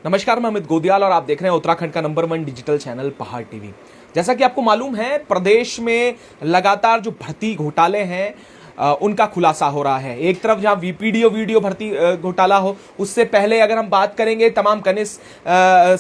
नमस्कार, मैं अमित गोदियाल और आप देख रहे हैं उत्तराखंड का नंबर 1 डिजिटल चैनल पहाड़ टीवी। जैसा कि आपको मालूम है, प्रदेश में लगातार जो भर्ती घोटाले हैं उनका खुलासा हो रहा है। एक तरफ जहां वीडियो भर्ती घोटाला हो, उससे पहले अगर हम बात करेंगे तमाम कनिष्ठ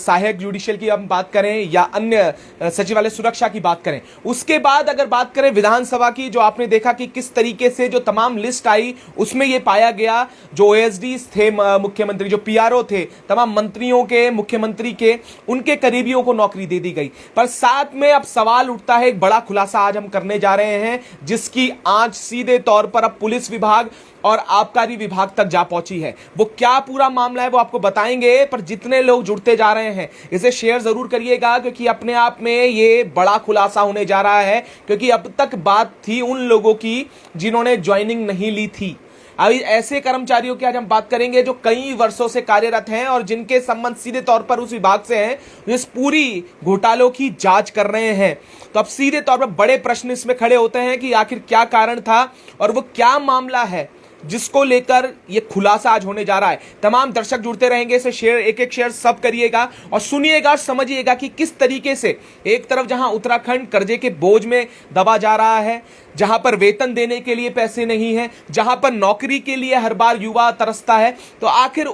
सहायक जुडिशियल की हम बात करें या अन्य सचिवालय सुरक्षा की बात करें, उसके बाद अगर बात करें विधानसभा की, जो आपने देखा कि किस तरीके से जो तमाम लिस्ट आई उसमें यह पाया गया जो ओएसडीज थे, मुख्यमंत्री जो पीआरओ थे, तमाम मंत्रियों के, मुख्यमंत्री के, उनके करीबियों को नौकरी दे दी गई। पर साथ में अब सवाल उठता है, एक बड़ा खुलासा आज हम करने जा रहे हैं जिसकी आंच सीधे तौर पर अब पुलिस विभाग और आबकारी विभाग तक जा पहुंची है। वो क्या पूरा मामला है वो आपको बताएंगे, पर जितने लोग जुड़ते जा रहे हैं इसे शेयर जरूर करिएगा, क्योंकि अपने आप में ये बड़ा खुलासा होने जा रहा है। क्योंकि अब तक बात थी उन लोगों की जिन्होंने ज्वाइनिंग नहीं ली थी। अभी ऐसे कर्मचारियों की आज हम बात करेंगे जो कई वर्षों से कार्यरत हैं और जिनके संबंध सीधे तौर पर उस विभाग से हैं, जो इस पूरी घोटालों की जांच कर रहे हैं। तो अब सीधे तौर पर बड़े प्रश्न इसमें खड़े होते हैं कि आखिर क्या कारण था और वो क्या मामला है जिसको लेकर ये खुलासा आज होने जा रहा है। तमाम दर्शक जुड़ते रहेंगे, इसे शेयर, एक शेयर सब करिएगा और सुनिएगा, समझिएगा कि किस तरीके से एक तरफ जहां उत्तराखंड कर्जे के बोझ में दबा जा रहा है, जहां पर वेतन देने के लिए पैसे नहीं है, जहां पर नौकरी के लिए हर बार युवा तरसता है, तो आखिर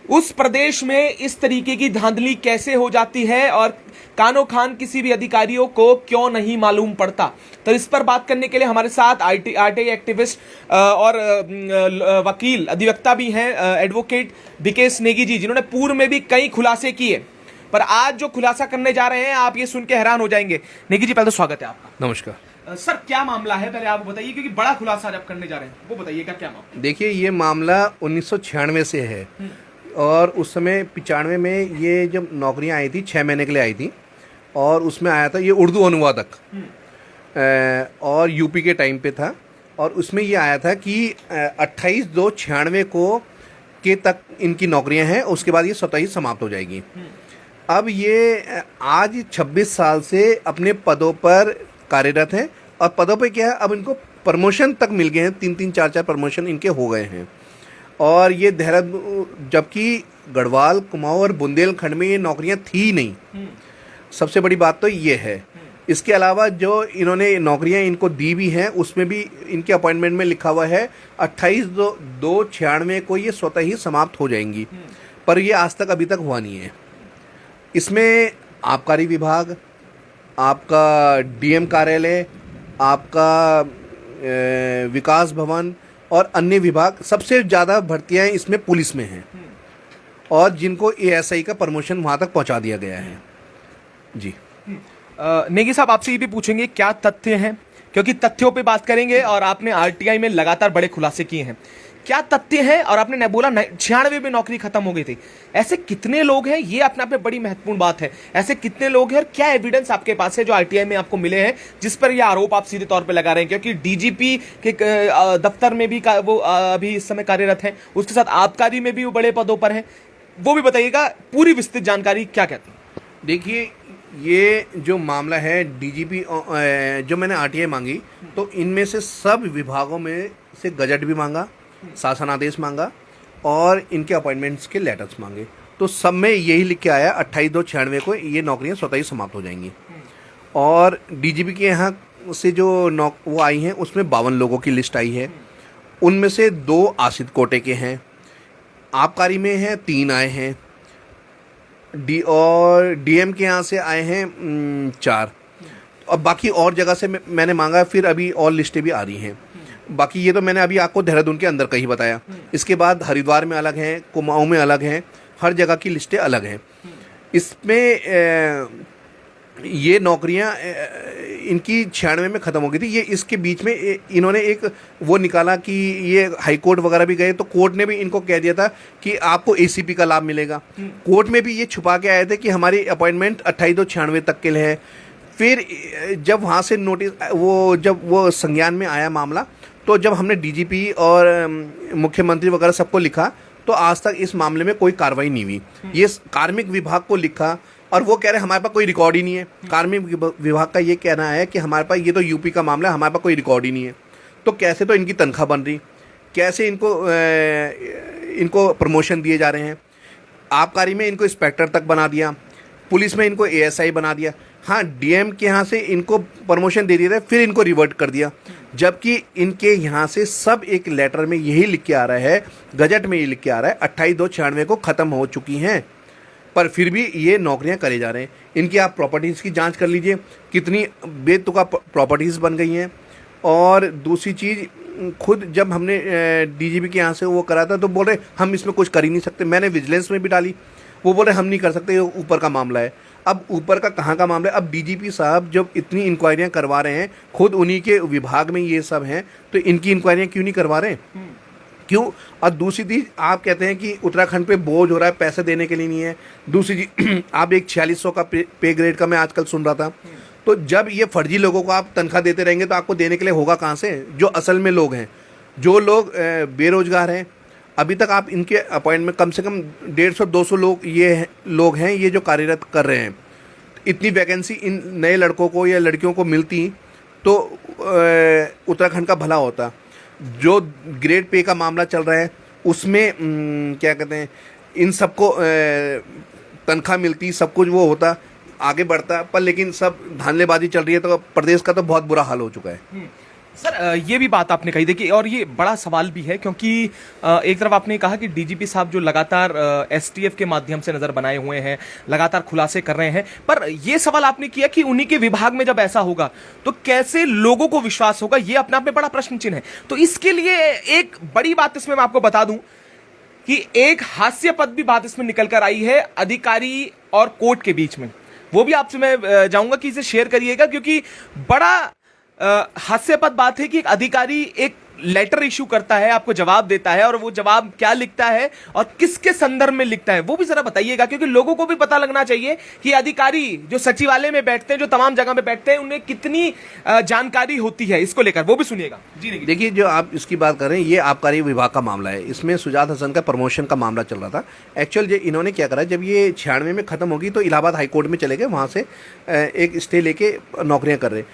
उस प्रदेश में इस तरीके की धांधली कैसे हो जाती है और कानो खान किसी भी अधिकारियों को क्यों नहीं मालूम पड़ता। तो इस पर बात करने के लिए हमारे साथ आरटीआई एक्टिविस्ट और वकील अधिवक्ता भी हैं, एडवोकेट विकेश नेगी जी, जिन्होंने पूर्व में भी कई खुलासे किए, पर आज जो खुलासा करने जा रहे हैं आप ये सुन के हैरान हो जाएंगे। नेगी जी, पहले तो स्वागत है आपका। नमस्कार सर, क्या मामला है पहले आप बताइए, क्योंकि बड़ा खुलासा जब करने जा रहे हैं वो बताइएगा क्या मामला। देखिए, ये मामला 1996 से है और उस समय 95 में ये जब नौकरियां आई थी 6 महीने के लिए आई थी और उसमें आया था ये उर्दू अनुवादक और यूपी के टाइम पे था। और उसमें ये आया था कि 28/2/96 को के तक इनकी नौकरियां हैं, उसके बाद ये स्वतः ही समाप्त हो जाएगी। अब ये आज 26 साल से अपने पदों पर कार्यरत हैं और पदों पे क्या है, अब इनको प्रमोशन तक मिल गए हैं, 3-3 4-4 प्रमोशन इनके हो गए हैं। और ये देहरादून, जबकि गढ़वाल, कुमाऊं और बुंदेलखंड में ये नौकरियां थी नहीं। सबसे बड़ी बात तो ये है। इसके अलावा जो इन्होंने नौकरियां इनको दी भी हैं उसमें भी इनके अपॉइंटमेंट में लिखा हुआ है 28/2/96 को ये स्वतः ही समाप्त हो जाएंगी, पर ये आज तक अभी तक हुआ नहीं है। इसमें आबकारी विभाग, आपका डीएम कार्यालय, आपका विकास भवन और अन्य विभाग, सबसे ज़्यादा भर्तियां इसमें पुलिस में हैं और जिनको एएसआई का प्रमोशन वहाँ तक पहुँचा दिया गया है। जी नेगी साहब, आपसे ये भी पूछेंगे क्या तथ्य हैं, क्योंकि तथ्यों पे बात करेंगे और आपने आरटीआई में लगातार बड़े खुलासे किए हैं। क्या तथ्य है? और आपने बोला 96 में नौकरी खत्म हो गई थी, ऐसे कितने लोग हैं? ये अपने आप में बड़ी महत्वपूर्ण बात है। ऐसे कितने लोग हैं और क्या एविडेंस आपके पास है जो आरटीआई में आपको मिले हैं जिस पर यह आरोप आप सीधे तौर पे लगा रहे हैं? क्योंकि डीजीपी के दफ्तर में भी वो अभी इस समय कार्यरत हैं, उसके साथ आबकारी में भी वो बड़े पदों पर हैं। वो भी बताइएगा, पूरी विस्तृत जानकारी क्या कहती है। देखिए, ये जो मामला है डीजीपी, जो मैंने आरटीआई मांगी तो इनमें से सब विभागों में से गजट भी मांगा, शासनादेश मांगा और इनके अपॉइंटमेंट्स के लेटर्स मांगे। तो सब में यही लिख के आया 28/2/96 को ये नौकरियां स्वतः ही समाप्त हो जाएंगी। और डीजीपी के यहाँ से जो वो आई हैं उसमें 52 लोगों की लिस्ट आई है, उनमें से 2 आश्रित कोटे के हैं, आबकारी में हैं 3 आए हैं, और डीएम के यहाँ से आए हैं 4, और बाकी और जगह से मैंने मांगा, फिर अभी और लिस्टें भी आ रही हैं। बाकी ये तो मैंने अभी आपको देहरादून के अंदर का ही बताया। इसके बाद हरिद्वार में अलग हैं, कुमाऊं में अलग हैं, हर जगह की लिस्टें अलग हैं। इसमें ये नौकरियां इनकी 96 में ख़त्म हो गई थी। ये इसके बीच में इन्होंने एक वो निकाला कि ये हाई कोर्ट वगैरह भी गए तो कोर्ट ने भी इनको कह दिया था कि आपको एसीपी का लाभ मिलेगा। कोर्ट में भी ये छुपा के आए थे कि हमारी अपॉइंटमेंट 28/2/96 तक के लिए है। फिर जब वहाँ से नोटिस जब वो संज्ञान में आया मामला, तो जब हमने डीजीपी और मुख्यमंत्री वगैरह सबको लिखा तो आज तक इस मामले में कोई कार्रवाई नहीं हुई। ये कार्मिक विभाग को लिखा और वो कह रहे हैं हमारे पास कोई रिकॉर्ड ही नहीं है। कार्मिक विभाग का ये कहना है कि हमारे पास, ये तो यूपी का मामला है, हमारे पास कोई रिकॉर्ड ही नहीं है। तो कैसे तो इनकी तनख्वाह बन रही, कैसे इनको प्रमोशन दिए जा रहे हैं। आबकारी में इनको इंस्पेक्टर तक बना दिया, पुलिस में इनको एएसआई बना दिया। हाँ, डीएम के यहाँ से इनको प्रमोशन दे दिया था, फिर इनको रिवर्ट कर दिया, जबकि इनके यहाँ से सब एक लेटर में यही लिख के आ रहा है, गजट में ये लिख के आ रहा है 28/2/96 को ख़त्म हो चुकी हैं, पर फिर भी ये नौकरियां करे जा रहे हैं। इनकी आप प्रॉपर्टीज़ की जांच कर लीजिए, कितनी बेतुका प्रॉपर्टीज़ बन गई हैं। और दूसरी चीज़, खुद जब हमने डीजीपी के यहाँ से वो करा था तो बोल रहे हम इसमें कुछ कर ही नहीं सकते। मैंने विजिलेंस में भी डाली, वो बोल रहे हम नहीं कर सकते, ये ऊपर का मामला है। अब ऊपर का कहाँ का मामला है? अब डीजीपी साहब जब इतनी इंक्वायरियाँ करवा रहे हैं, खुद उन्हीं के विभाग में ये सब हैं, तो इनकी इंक्वायरियाँ क्यों नहीं करवा रहे हैं? क्यों? और दूसरी चीज़, आप कहते हैं कि उत्तराखंड पे बोझ हो रहा है, पैसे देने के लिए नहीं है। दूसरी चीज़, आप एक 4600 का पे ग्रेड का मैं आजकल सुन रहा था, तो जब ये फर्जी लोगों को आप तनख्वाह देते रहेंगे तो आपको देने के लिए होगा कहाँ से? जो असल में लोग हैं, जो लोग बेरोजगार हैं, अभी तक आप इनके अपॉइंटमेंट कम से कम 150-200 लोग हैं ये जो कार्यरत कर रहे हैं। इतनी वैकेंसी इन नए लड़कों को या लड़कियों को मिलती तो उत्तराखंड का भला होता। जो ग्रेड पे का मामला चल रहा है उसमें क्या कहते हैं, इन सबको तनख्वाह मिलती, सब कुछ वो होता, आगे बढ़ता, पर लेकिन सब धांधलेबाजी चल रही है, तो प्रदेश का तो बहुत बुरा हाल हो चुका है। सर, ये भी बात आपने कही, देखिए, और ये बड़ा सवाल भी है, क्योंकि एक तरफ आपने कहा कि डीजीपी साहब जो लगातार एसटीएफ के माध्यम से नजर बनाए हुए हैं, लगातार खुलासे कर रहे हैं, पर ये सवाल आपने किया कि उन्हीं के विभाग में जब ऐसा होगा तो कैसे लोगों को विश्वास होगा, ये अपने आप में बड़ा प्रश्न चिन्ह है। तो इसके लिए एक बड़ी बात इसमें मैं आपको बता दूं कि एक हास्यास्पद भी बात इसमें निकल कर आई है अधिकारी और कोर्ट के बीच में, वो भी आपसे मैं जाऊंगा कि इसे शेयर करिएगा, क्योंकि बड़ा हास्यास्पद बात है कि एक अधिकारी एक लेटर इशू करता है, आपको जवाब देता है, और वो जवाब क्या लिखता है और किसके संदर्भ में लिखता है वो भी जरा बताइएगा, क्योंकि लोगों को भी पता लगना चाहिए कि अधिकारी जो सचिवालय में बैठते हैं, जो तमाम जगह में बैठते हैं, उन्हें कितनी जानकारी होती है इसको लेकर, वो भी सुनिएगा। जी देखिए, जो आप इसकी बात कर रहे हैं ये आबकारी विभाग का मामला है। इसमें सुजात हसन का प्रमोशन का मामला चल रहा था। एक्चुअल इन्होंने क्या करा, जब ये 96 में खत्म होगी तो इलाहाबाद हाईकोर्ट में चले गए, वहाँ से एक स्टे लेके नौकरियाँ कर रहे।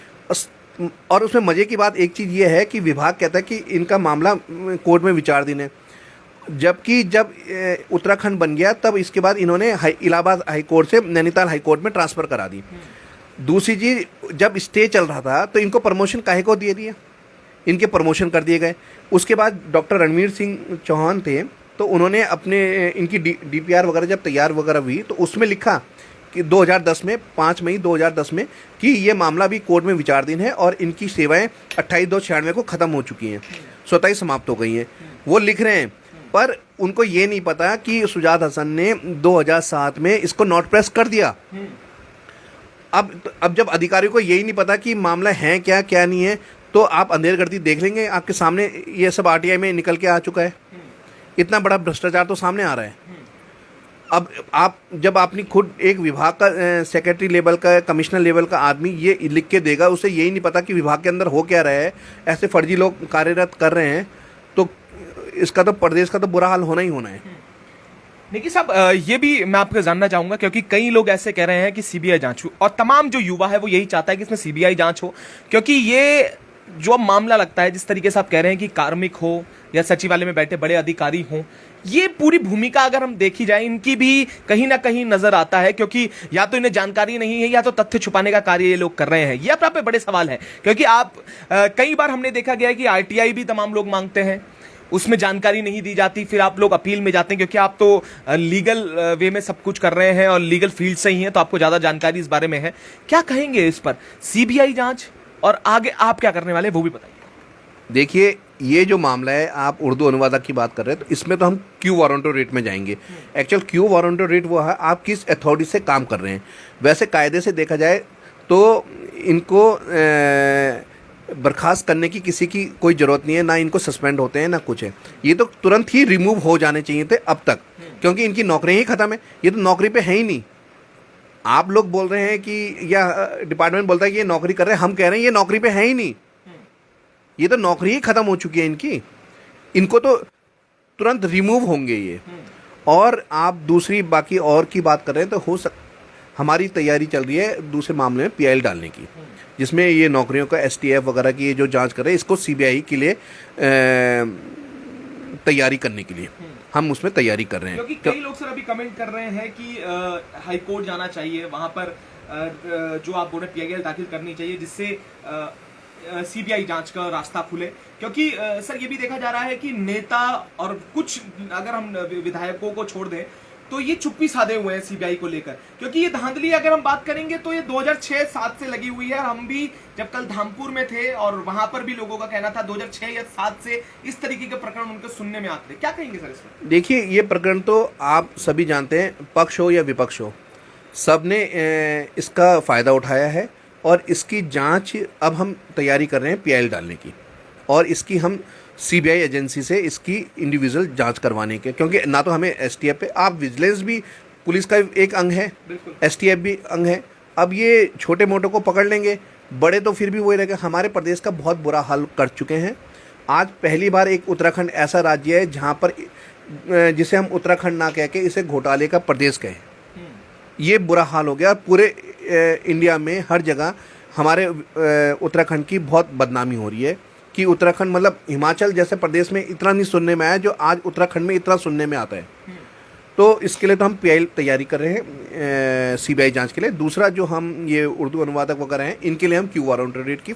और उसमें मज़े की बात एक चीज़ ये है कि विभाग कहता है कि इनका मामला कोर्ट में विचाराधीन है, जबकि जब उत्तराखंड बन गया तब इसके बाद इन्होंने इलाहाबाद हाईकोर्ट से नैनीताल हाईकोर्ट में ट्रांसफ़र करा दी। दूसरी चीज़, जब स्टे चल रहा था तो इनको प्रमोशन काहे को दे दिया, इनके प्रमोशन कर दिए गए। उसके बाद डॉक्टर रणवीर सिंह चौहान थे, तो उन्होंने अपने इनकी डीपीआर वगैरह जब तैयार वगैरह हुई तो उसमें लिखा कि 2010 में 5 मई 2010 में कि ये मामला भी कोर्ट में विचाराधीन है और इनकी सेवाएं 28/2/96 को ख़त्म हो चुकी हैं, स्वतः ही समाप्त हो गई हैं, वो लिख रहे हैं। पर उनको ये नहीं पता कि सुजात हसन ने 2007 में इसको नोट प्रेस कर दिया। अब जब अधिकारियों को यही नहीं पता कि मामला है क्या क्या नहीं है, तो आप अंधेरगर्दी देख लेंगे, आपके सामने ये सब आरटीआई में निकल के आ चुका है। इतना बड़ा भ्रष्टाचार तो सामने आ रहा है। अब आप जब आपने खुद एक विभाग का सेक्रेटरी लेवल का, कमिश्नर लेवल का आदमी ये लिख के देगा, उसे यही नहीं पता कि विभाग के अंदर हो क्या रहा है, ऐसे फर्जी लोग कार्यरत कर रहे हैं, तो इसका तो प्रदेश का तो बुरा हाल होना ही होना है। देखिए साहब, ये भी मैं आपको जानना चाहूंगा, क्योंकि कई लोग ऐसे कह रहे हैं कि सीबीआई जांच हो, और तमाम जो युवा है वो यही चाहता है कि इसमें सीबीआई जांच हो, क्योंकि ये जो मामला लगता है, जिस तरीके से आप कह रहे हैं कि कार्मिक हो या सचिवालय में बैठे बड़े अधिकारी हों, ये पूरी भूमिका अगर हम देखी जाए, इनकी भी कहीं ना कहीं नजर आता है, क्योंकि या तो इन्हें जानकारी नहीं है या तो तथ्य छुपाने का कार्य ये लोग कर रहे हैं। ये अपने आप में बड़े सवाल है, क्योंकि आप कई बार हमने देखा गया है कि आरटीआई भी तमाम लोग मांगते हैं, उसमें जानकारी नहीं दी जाती, फिर आप लोग अपील में जाते हैं, क्योंकि आप तो लीगल वे में सब कुछ कर रहे हैं और लीगल फील्ड से ही हैं, तो आपको ज़्यादा जानकारी इस बारे में है। क्या कहेंगे इस पर, सीबीआई जांच, और आगे आप क्या करने वाले वो भी बताइए। देखिए, ये जो मामला है, आप उर्दू अनुवादक की बात कर रहे हैं, तो इसमें तो हम क्यू वारंटो रेट में जाएंगे। एक्चुअल क्यू वारंटो रेट वो है आप किस अथॉरिटी से काम कर रहे हैं। वैसे कायदे से देखा जाए तो इनको बर्खास्त करने की किसी की कोई ज़रूरत नहीं है, ना इनको सस्पेंड होते हैं ना कुछ है, ये तो तुरंत ही रिमूव हो जाने चाहिए थे अब तक, क्योंकि इनकी नौकरियाँ ही ख़त्म है, ये तो नौकरी पे है ही नहीं। आप लोग बोल रहे हैं कि, या डिपार्टमेंट बोलता है कि ये नौकरी कर रहे हैं, हम कह रहे हैं ये नौकरी पे है ही नहीं, ये तो नौकरी ही ख़त्म हो चुकी है इनकी, इनको तो तुरंत रिमूव होंगे ये। और आप दूसरी बाकी और की बात कर रहे हैं, तो हमारी तैयारी चल रही है दूसरे मामले में पीआईएल डालने की, जिसमें ये नौकरियों का एसटीएफ वगैरह की जो जांच कर रहे हैं, इसको सीबीआई के लिए तैयारी करने के लिए हम उसमें तैयारी कर रहे हैं। क्योंकि कई लोग सर अभी कमेंट कर रहे हैं कि हाई कोर्ट जाना चाहिए, वहां पर जो आप बोल रहे पीआईएल दाखिल करनी चाहिए, जिससे सीबीआई जांच का रास्ता खुले। क्योंकि सर ये भी देखा जा रहा है कि नेता और कुछ, अगर हम विधायकों को छोड़ दें, तो ये चुप्पी साधे हुए हैं सीबीआई को लेकर। क्योंकि ये धांधली अगर हम बात करेंगे तो ये 2006-7 से लगी हुई है। और हम भी जब कल धामपुर में थे और वहां पर भी लोगों का कहना था 2006 या 7 से इस तरीके के प्रकरण उनको सुनने में आते थे। क्या कहेंगे सर इसमें? देखिए, ये प्रकरण तो आप सभी जानते हैं, पक्ष हो या विपक्ष हो, सबने इसका फ़ायदा उठाया है। और इसकी जांच अब हम तैयारी कर रहे हैं पीआईएल डालने की, और इसकी हम सीबीआई एजेंसी से इसकी इंडिविजुअल जांच करवाने के, क्योंकि ना तो हमें एसटीएफ पे, आप विजिलेंस भी पुलिस का एक अंग है, एसटीएफ भी अंग है। अब ये छोटे मोटे को पकड़ लेंगे, बड़े तो फिर भी वही रहेगा। हमारे प्रदेश का बहुत बुरा हाल कर चुके हैं। आज पहली बार एक उत्तराखंड ऐसा राज्य है जहाँ पर, जिसे हम उत्तराखंड ना कह के इसे घोटाले का प्रदेश कहें, ये बुरा हाल हो गया। पूरे इंडिया में हर जगह हमारे उत्तराखंड की बहुत बदनामी हो रही है कि उत्तराखंड, मतलब हिमाचल जैसे प्रदेश में इतना नहीं सुनने में आया जो आज उत्तराखंड में इतना सुनने में आता है। तो इसके लिए तो हम पीआईएल तैयारी कर रहे हैं सीबीआई जांच के लिए। दूसरा, जो हम ये उर्दू अनुवादक वगैरह हैं, इनके लिए हम क्यूआर ऑडिट की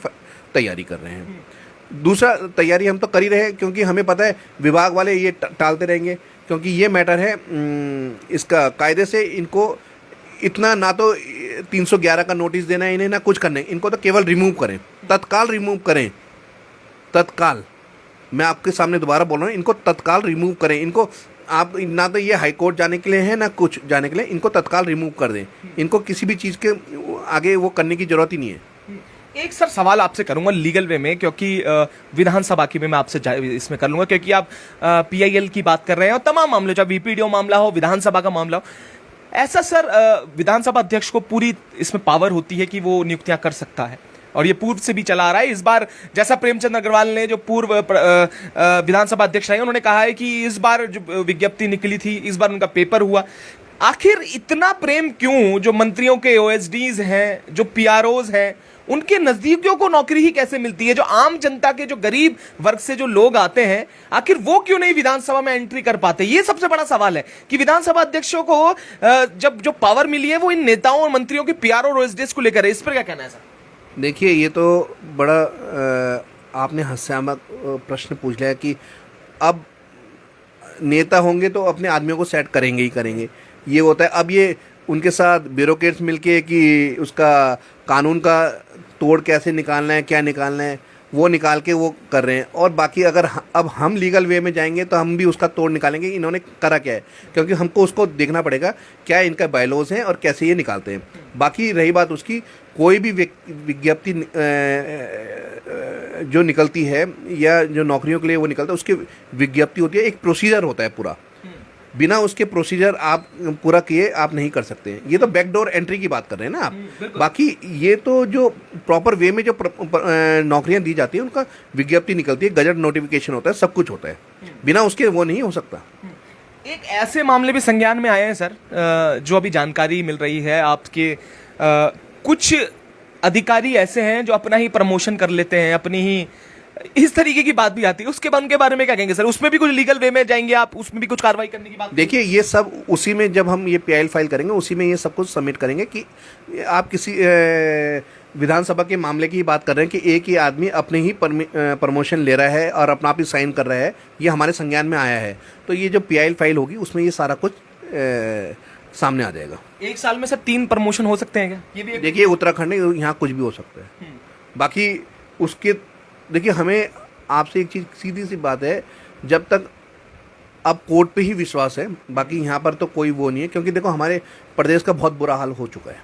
तैयारी कर रहे हैं। दूसरा तैयारी हम तो कर ही रहे हैं, क्योंकि हमें पता है विभाग वाले ये टालते रहेंगे, क्योंकि ये मैटर है इसका कायदे से इनको इतना ना तो 311 का नोटिस देना है इन्हें, ना कुछ करना है। इनको तो केवल रिमूव करें, तत्काल रिमूव करें, तत्काल। मैं आपके सामने दोबारा बोल रहा हूँ, इनको तत्काल रिमूव करें। इनको आप ना तो ये हाई कोर्ट जाने के लिए है ना कुछ जाने के लिए, इनको तत्काल रिमूव कर दें। इनको किसी भी चीज़ के आगे वो करने की जरूरत ही नहीं है। एक सर सवाल आपसे करूंगा लीगल वे में, क्योंकि विधानसभा की में मैं आपसे इसमें कर लूंगा, क्योंकि आप पीआईएल की बात कर रहे हैं और तमाम मामले, चाहे वीपीडीओ मामला हो, विधानसभा का मामला हो, ऐसा सर विधानसभा अध्यक्ष को पूरी इसमें पावर होती है कि वो नियुक्तियां कर सकता है, और ये पूर्व से भी चला आ रहा है। इस बार जैसा प्रेमचंद अग्रवाल ने, जो पूर्व विधानसभा अध्यक्ष रहे, उन्होंने कहा है कि इस बार जो विज्ञप्ति निकली थी, इस बार उनका पेपर हुआ। आखिर इतना प्रेम क्यों? जो मंत्रियों के ओएसडीज हैं, जो पीआरओज हैं, उनके नजदीकियों को नौकरी ही कैसे मिलती है? जो आम जनता के, जो गरीब वर्ग से जो लोग आते हैं, आखिर वो क्यों नहीं विधानसभा में एंट्री कर पाते? ये सबसे बड़ा सवाल है कि विधानसभा अध्यक्षों को जब जो पावर मिली है वो इन नेताओं और मंत्रियों के पीआरओ और ओएसडीज को लेकर है। इस पर क्या कहना है सर? देखिए, ये तो बड़ा आपने हास्यास्पद प्रश्न पूछ लिया कि अब नेता होंगे तो अपने आदमियों को सेट करेंगे ही करेंगे, ये होता है। अब ये उनके साथ ब्यूरोक्रेट्स मिलके कि उसका कानून का तोड़ कैसे निकालना है, क्या निकालना है, वो निकाल के वो कर रहे हैं। और बाकी अगर अब हम लीगल वे में जाएंगे तो हम भी उसका तोड़ निकालेंगे इन्होंने करा क्या है, क्योंकि हमको उसको देखना पड़ेगा क्या इनका बायलॉज हैं और कैसे ये निकालते हैं। बाकी रही बात उसकी, कोई भी विज्ञप्ति जो निकलती है या जो नौकरियों के लिए वो निकलता है, उसकी विज्ञप्ति होती है, एक प्रोसीजर होता है पूरा। बिना उसके प्रोसीजर आप पूरा किए आप नहीं कर सकते हैं। ये तो बैकडोर एंट्री की बात कर रहे हैं ना आप। बाकी ये तो जो प्रॉपर वे में जो नौकरियां दी जाती है, उनका विज्ञप्ति निकलती है, गजट नोटिफिकेशन होता है, सब कुछ होता है। बिना उसके वो नहीं हो सकता। एक ऐसे मामले भी संज्ञान में आए हैं सर, जो अभी जानकारी मिल रही है आपके, कुछ अधिकारी ऐसे हैं जो अपना ही प्रमोशन कर लेते हैं, अपनी ही, इस तरीके की बात भी आती है। उसके बारे में क्या कहेंगे सर? उसमें भी कुछ लीगल वे में जाएंगे आप, उसमें भी कुछ कार्रवाई करने की बात? देखिए, ये सब उसी में, जब हम ये पीआईएल फाइल करेंगे उसी में ये सब कुछ सबमिट करेंगे कि आप किसी विधानसभा के मामले की बात कर रहे हैं कि एक ही आदमी अपने ही प्रमोशन ले रहा है और अपना भी साइन कर रहा है, ये हमारे संज्ञान में आया है। तो ये जो पीआईएल फाइल होगी उसमें ये सारा कुछ सामने आ जाएगा। एक साल में सर 3 प्रमोशन हो सकते हैं क्या? ये भी देखिए, उत्तराखंड में यहाँ कुछ भी हो सकता है। बाकी उसके, देखिए, हमें आपसे एक चीज़, सीधी सी बात है, जब तक अब कोर्ट पे ही विश्वास है, बाकी यहाँ पर तो कोई वो नहीं है। क्योंकि देखो, हमारे प्रदेश का बहुत बुरा हाल हो चुका है,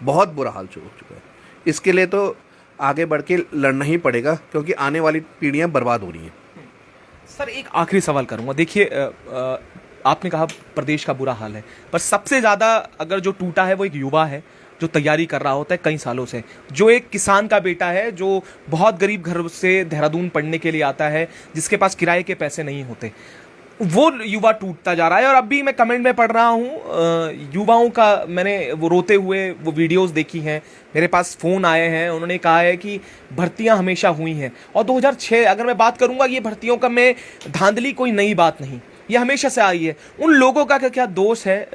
बहुत बुरा हाल हो चुका है। इसके लिए तो आगे बढ़ के लड़ना ही पड़ेगा, क्योंकि आने वाली पीढ़ियाँ बर्बाद हो रही हैं। सर, एक आखिरी सवाल करूँगा। देखिए, आपने कहा प्रदेश का बुरा हाल है, पर सबसे ज़्यादा अगर जो टूटा है वो एक युवा है, जो तैयारी कर रहा होता है कई सालों से, जो एक किसान का बेटा है, जो बहुत गरीब घर से देहरादून पढ़ने के लिए आता है, जिसके पास किराए के पैसे नहीं होते, वो युवा टूटता जा रहा है। और अभी मैं कमेंट में पढ़ रहा हूँ युवाओं का, मैंने वो रोते हुए वो वीडियोस देखी हैं, मेरे पास फ़ोन आए हैं, उन्होंने कहा है कि भर्तियां हमेशा हुई हैं। और 2006 अगर मैं बात करूँगा, ये भर्तियों का में धांधली कोई नई बात नहीं, ये हमेशा से आई है। उन लोगों का क्या क्या दोष है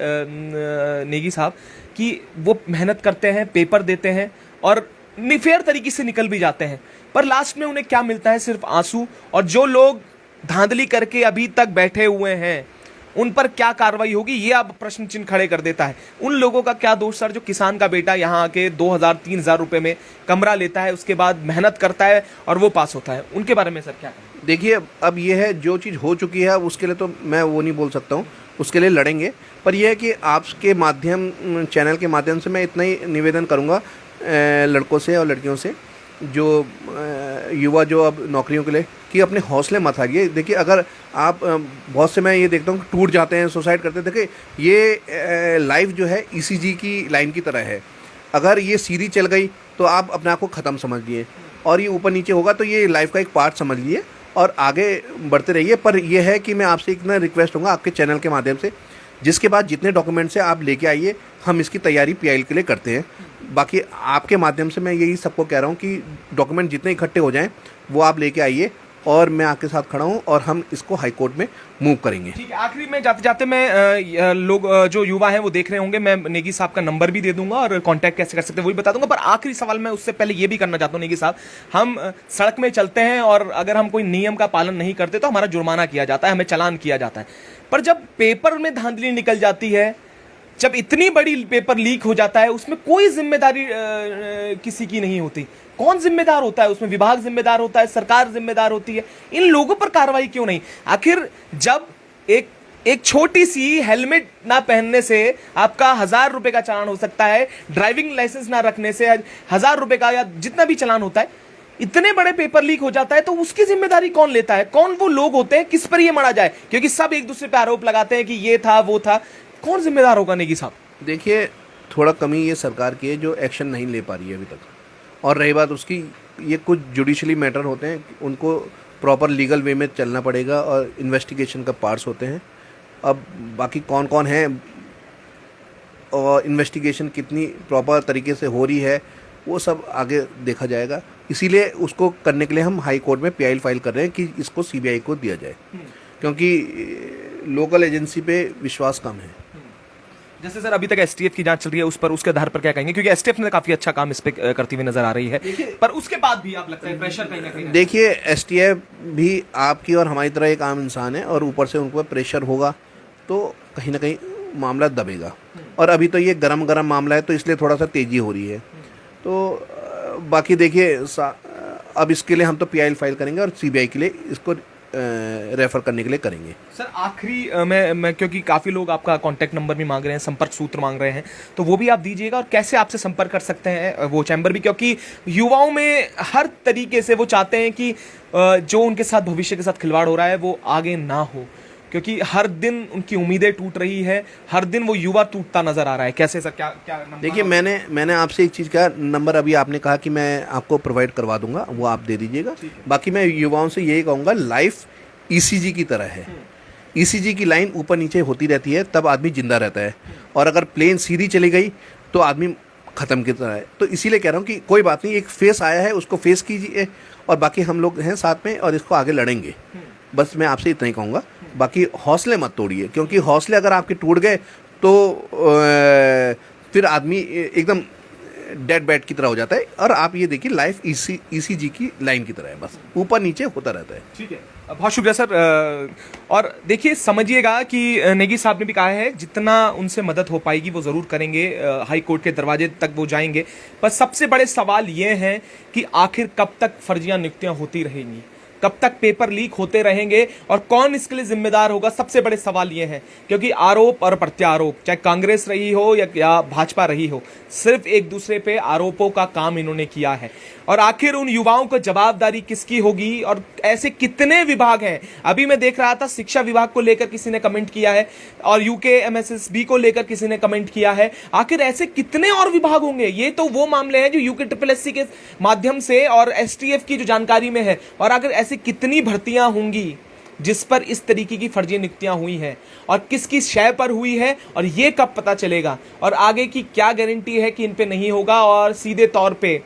नेगी साहब कि वो मेहनत करते हैं, पेपर देते हैं और फेयर तरीके से निकल भी जाते हैं, पर लास्ट में उन्हें क्या मिलता है? सिर्फ आंसू। और जो लोग धांधली करके अभी तक बैठे हुए हैं उन पर क्या कार्रवाई होगी, ये अब प्रश्न चिन्ह खड़े कर देता है। उन लोगों का क्या दोष सर, जो किसान का बेटा यहाँ आके 2,000-3,000 रुपए में कमरा लेता है, उसके बाद मेहनत करता है और वो पास होता है, उनके बारे में सर क्या कहें? देखिए, अब ये है, जो चीज़ हो चुकी है उसके लिए तो मैं वो नहीं बोल सकता हूँ, उसके लिए लड़ेंगे। पर यह है कि आपके माध्यम, चैनल के माध्यम से मैं इतना ही निवेदन करूँगा लड़कों से और लड़कियों से, जो युवा जो अब नौकरियों के लिए, कि अपने हौसले मत हारिए। देखिए, अगर आप बहुत से मैं ये देखता हूँ टूट जाते हैं, सुसाइड करते हैं। देखिए, ये लाइफ जो है ईसीजी की लाइन की तरह है। अगर ये सीधी चल गई तो आप अपने आप को ख़त्म समझिए, और ये ऊपर नीचे होगा तो ये लाइफ का एक पार्ट समझ लिए और आगे बढ़ते रहिए। पर यह है कि मैं आपसे इतना रिक्वेस्ट होगा आपके चैनल के माध्यम से, जिसके बाद जितने डॉक्यूमेंट्स हैं आप लेके आइए, हम इसकी तैयारी पीआईएल के लिए करते हैं। बाकी आपके माध्यम से मैं यही सबको कह रहा हूँ कि डॉक्यूमेंट जितने इकट्ठे हो जाएं वो आप लेके आइए, और मैं आपके साथ खड़ा हूँ और हम इसको हाई कोर्ट में मूव करेंगे। ठीक है, आखिरी में जाते जाते मैं लोग जो युवा हैं वो देख रहे होंगे, मैं नेगी साहब का नंबर भी दे दूंगा और कांटेक्ट कैसे कर सकते हैं वो भी बता दूंगा। पर आखिरी सवाल मैं उससे पहले ये भी करना चाहता हूँ नेगी साहब, हम सड़क में चलते हैं और अगर हम कोई नियम का पालन नहीं करते तो हमारा जुर्माना किया जाता है, हमें चालान किया जाता है। पर जब पेपर में धांधली निकल जाती है, जब इतनी बड़ी पेपर लीक हो जाता है, उसमें कोई जिम्मेदारी किसी की नहीं होती। कौन जिम्मेदार होता है उसमें? विभाग जिम्मेदार होता है, सरकार जिम्मेदार होती है। इन लोगों पर कार्रवाई क्यों नहीं? आखिर जब एक छोटी सी हेलमेट ना पहनने से आपका 1,000 रुपए का चालान हो सकता है, ड्राइविंग लाइसेंस ना रखने से 1,000 रुपए का या जितना भी चालान होता है, इतने बड़े पेपर लीक हो जाता है, तो उसकी जिम्मेदारी कौन लेता है? कौन वो लोग होते हैं, किस पर ये मरा जाए? क्योंकि सब एक दूसरे पे आरोप लगाते हैं कि ये था वो था, कौन जिम्मेदार होगा नेगी साहब? देखिए, थोड़ा कमी ये सरकार की है जो एक्शन नहीं ले पा रही है अभी तक। और रही बात उसकी, ये कुछ जुडिशली मैटर होते हैं, उनको प्रॉपर लीगल वे में चलना पड़ेगा और इन्वेस्टिगेशन का पार्ट्स होते हैं। अब बाकी कौन कौन है और इन्वेस्टिगेशन कितनी प्रॉपर तरीके से हो रही है, वो सब आगे देखा जाएगा। इसीलिए उसको करने के लिए हम हाई कोर्ट में पीआईएल फाइल कर रहे हैं कि इसको सीबीआई को दिया जाए, क्योंकि लोकल एजेंसी पे विश्वास कम है। जैसे सर अभी तक एसटीएफ की जांच चल रही है, उस पर उसके आधार पर क्या कहेंगे? क्योंकि एसटीएफ ने काफी अच्छा काम इस पे करती हुई नजर आ रही है, पर उसके बाद भी आप लगता है प्रेशर कहीं ना कहीं? देखिए, एसटीएफ भी आपकी और हमारी तरह एक आम इंसान है, और ऊपर से उन पर प्रेशर होगा तो कहीं ना कहीं मामला दबेगा। और अभी तो ये गरम मामला है, तो इसलिए थोड़ा सा तेजी हो रही है। तो बाकी देखिए, अब इसके लिए हम तो पीआईएल फाइल करेंगे और सीबीआई के लिए इसको रेफर करने के लिए करेंगे। सर आखिरी मैं क्योंकि काफ़ी लोग आपका कांटेक्ट नंबर भी मांग रहे हैं, संपर्क सूत्र मांग रहे हैं, तो वो भी आप दीजिएगा, और कैसे आपसे संपर्क कर सकते हैं वो चैम्बर भी, क्योंकि युवाओं में हर तरीके से वो चाहते हैं कि जो उनके साथ भविष्य के साथ खिलवाड़ हो रहा है वो आगे ना हो, क्योंकि हर दिन उनकी उम्मीदें टूट रही है, हर दिन वो युवा टूटता नजर आ रहा है। कैसे सर, क्या क्या नंबर? देखिए, मैंने आपसे एक चीज़ कहा, नंबर अभी आपने कहा कि मैं आपको प्रोवाइड करवा दूंगा, वो आप दे दीजिएगा। बाकी मैं युवाओं से यही कहूँगा, लाइफ ईसीजी की तरह है। ईसीजी की लाइन ऊपर नीचे होती रहती है, तब आदमी जिंदा रहता है, और अगर प्लेन सीधी चली गई तो आदमी ख़त्म की तरह है। तो इसीलिए कह रहा हूँ कि कोई बात नहीं, एक फेस आया है, उसको फेस कीजिए, और बाकी हम लोग हैं साथ में और इसको आगे लड़ेंगे। बस मैं आपसे इतना ही कहूँगा। बाकी हौसले मत तोड़िए, क्योंकि हौसले अगर आपके टूट गए तो फिर आदमी एकदम डेड बैड की तरह हो जाता है। और आप ये देखिए, लाइफ ईसीजी की लाइन की तरह है, बस ऊपर नीचे होता रहता है। ठीक है, बहुत शुक्रिया सर। और देखिए, समझिएगा कि नेगी साहब ने भी कहा है जितना उनसे मदद हो पाएगी वो ज़रूर करेंगे, हाई कोर्ट के दरवाजे तक वो जाएंगे। पर सबसे बड़े सवाल ये हैं कि आखिर कब तक फर्जियां नियुक्तियां होती रहेंगी, कब तक पेपर लीक होते रहेंगे, और कौन इसके लिए जिम्मेदार होगा? सबसे बड़े सवाल ये हैं, क्योंकि आरोप और प्रत्यारोप, चाहे कांग्रेस रही हो या भाजपा रही हो, सिर्फ एक दूसरे पे आरोपों का काम इन्होंने किया है। और आखिर उन युवाओं को जवाबदारी किसकी होगी? और ऐसे कितने विभाग हैं? अभी मैं देख रहा था, शिक्षा विभाग को लेकर किसी ने कमेंट किया है, और यूकेएमएसएसबी को लेकर किसी ने कमेंट किया है। आखिर ऐसे कितने और विभाग होंगे? ये तो वो मामले हैं जो यूके के माध्यम से और एसटीएफ की जो जानकारी में है। और अगर ऐसी कितनी भर्तियां होंगी जिस पर इस तरीके की फर्जी नियुक्तियां हुई हैं, और किस किस शय पर हुई है, और ये कब पता चलेगा? और आगे की क्या गारंटी है कि इन पे नहीं होगा? और सीधे तौर पे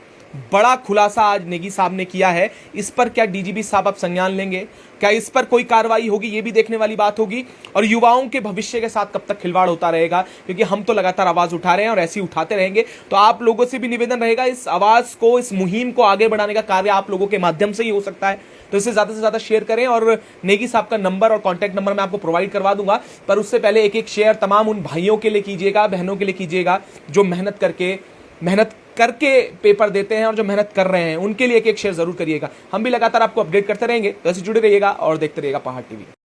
बड़ा खुलासा आज नेगी साहब ने किया है। इस पर क्या डीजीपी साहब आप संज्ञान लेंगे? क्या इस पर कोई कार्रवाई होगी? ये भी देखने वाली बात होगी। और युवाओं के भविष्य के साथ कब तक खिलवाड़ होता रहेगा, क्योंकि हम तो लगातार आवाज उठा रहे हैं और ऐसे ही उठाते रहेंगे। तो आप लोगों से भी निवेदन रहेगा, इस आवाज को, इस मुहिम को आगे बढ़ाने का कार्य आप लोगों के माध्यम से ही हो सकता है। तो इसे ज्यादा से ज्यादा शेयर करें और नेगी साहब का नंबर और कांटेक्ट नंबर मैं आपको प्रोवाइड करवा दूंगा। पर उससे पहले एक एक शेयर तमाम उन भाइयों के लिए कीजिएगा, बहनों के लिए कीजिएगा जो मेहनत करके पेपर देते हैं और जो मेहनत कर रहे हैं, उनके लिए एक एक शेयर जरूर करिएगा। हम भी लगातार आपको अपडेट करते रहेंगे, तो ऐसे जुड़े रहिएगा और देखते रहिएगा पहाड़ टीवी।